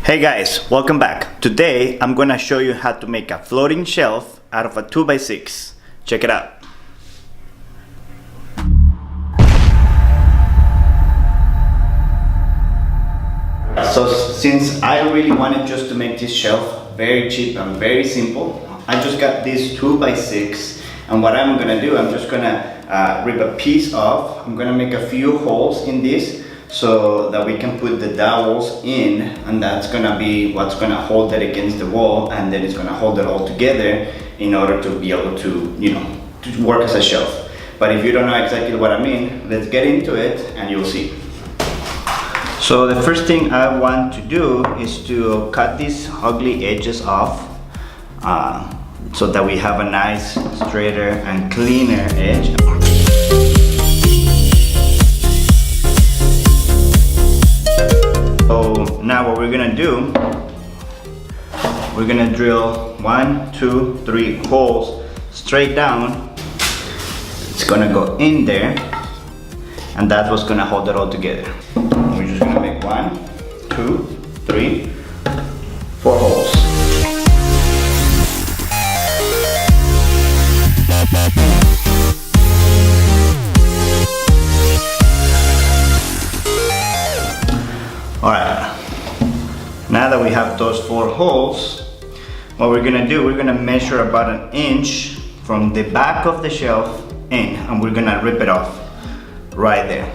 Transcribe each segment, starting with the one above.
Hey guys, welcome back. Today I'm gonna show you how to make a floating shelf out of a 2x6. Check it out. So since I really wanted just to make this shelf very cheap and very simple, I just got this 2x6, and what I'm gonna do, I'm just gonna rip a piece off. I'm gonna make a few holes in this so that we can put the dowels in, and that's gonna be what's gonna hold it against the wall, and then it's gonna hold it all together in order to be able to, to work as a shelf. But if you don't know exactly what I mean, let's get into it and you'll see. So the first thing I want to do is to cut these ugly edges off so that we have a nice, straighter and cleaner edge. So now what we're gonna do, we're gonna drill 1, 2, 3 holes straight down. It's gonna go in there, and that's what's gonna hold it all together. We're just gonna make 1, 2, 3, 4 holes. Alright, now that we have those 4 holes, what we're gonna do, we're gonna measure about 1 inch from the back of the shelf in, and we're gonna rip it off right there.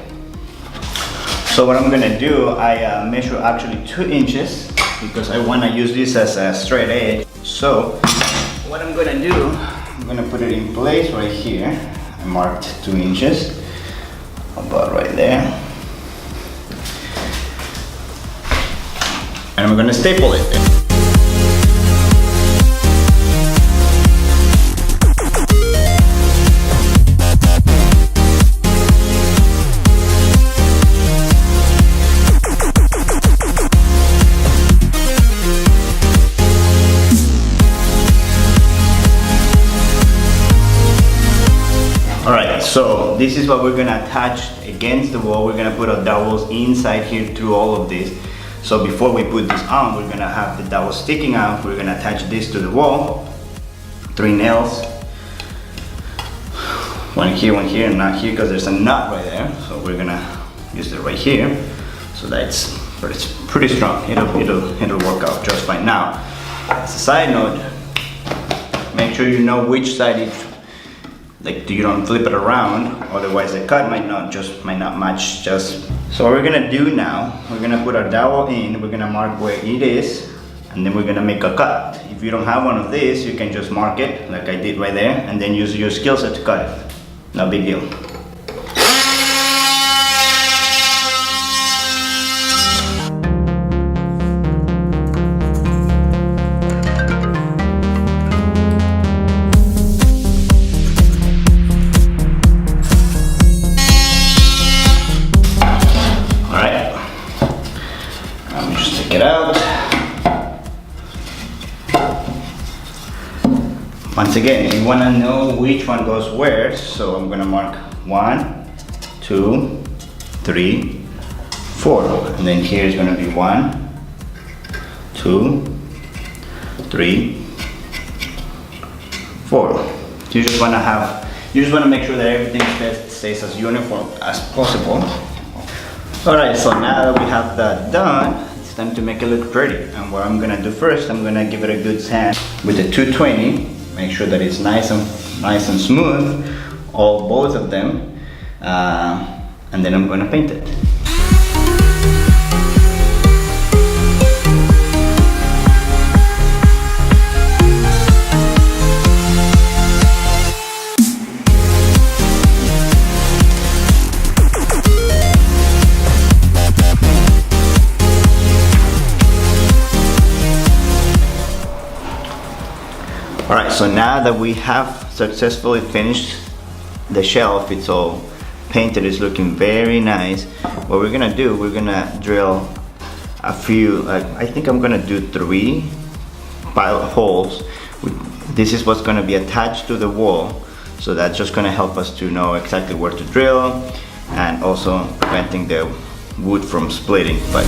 So what I'm gonna do, I measure actually 2 inches because I wanna use this as a straight edge. So what I'm gonna do, I'm gonna put it in place right here. I marked 2 inches, about right there. And we're gonna staple it. Alright, so this is what we're gonna attach against the wall. We're gonna put our dowels inside here through all of this. So before we put this on, we're gonna have the dowel sticking out. We're gonna attach this to the wall. 3 nails. One here, and not here, because there's a nut right there. So we're gonna use it right here. So it's pretty strong. It'll work out just fine. Now, as a side note, make sure you know which side you don't flip it around, otherwise the cut might not match. So what we're gonna do now, we're gonna put our dowel in, we're gonna mark where it is, and then we're gonna make a cut. If you don't have one of these, you can just mark it like I did right there, and then use your skill set to cut it. No big deal. Out. Once again, you want to know which one goes where, so I'm going to mark 1, 2, 3, 4, and then here is going to be 1, 2, 3, 4. You just want to make sure that everything stays as uniform as possible. Alright, so now that we have that done, it's time to make it look pretty. And what I'm gonna do first, I'm gonna give it a good sand with the 220. Make sure that it's nice and smooth, both of them, and then I'm gonna paint it. Alright, so now that we have successfully finished the shelf, it's all painted, it's looking very nice. What we're gonna do, we're gonna drill a few, I think I'm gonna do 3 pilot holes. This is what's gonna be attached to the wall, so that's just gonna help us to know exactly where to drill, and also preventing the wood from splitting. But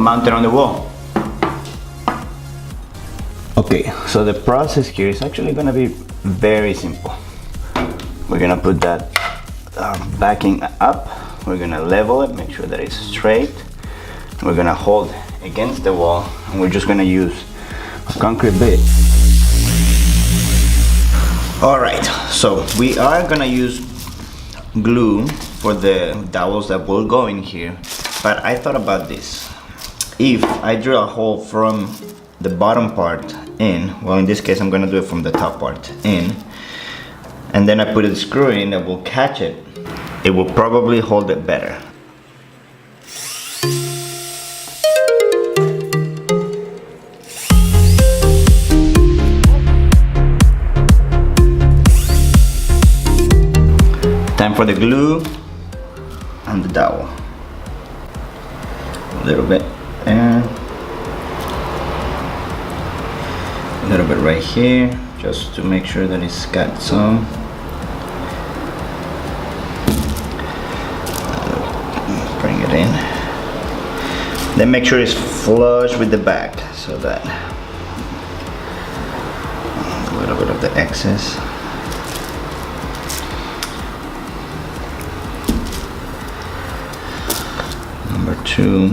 mount it on the wall. Okay, so the process here is actually gonna be very simple. We're gonna put that backing up. We're gonna level it, make sure that it's straight. We're gonna hold against the wall, and we're just gonna use a concrete bit. All right, so we are gonna use glue for the dowels that will go in here, but I thought about this. If I drill a hole from the bottom part in, well, in this case I'm gonna do it from the top part in, and then I put a screw in that will catch it, it will probably hold it better. Time for the glue and the dowel. A little bit there, a little bit right here, just to make sure that it's got some. Bring it in. Then make sure it's flush with the back, so that a little bit of the excess. Number 2.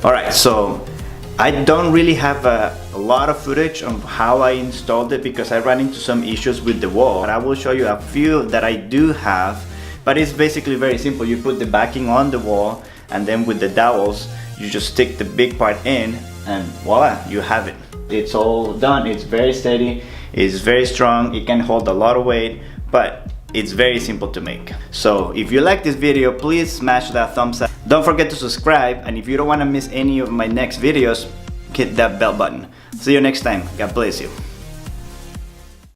All right, so I don't really have a lot of footage of how I installed it because I ran into some issues with the wall. But I will show you a few that I do have, but it's basically very simple. You put the backing on the wall, and then with the dowels, you just stick the big part in, and voila, you have it. It's all done. It's very steady, it's very strong, it can hold a lot of weight, but it's very simple to make. So if you like this video, please smash that thumbs up. Don't forget to subscribe, and if you don't want to miss any of my next videos, hit that bell button. See you next time. God bless you.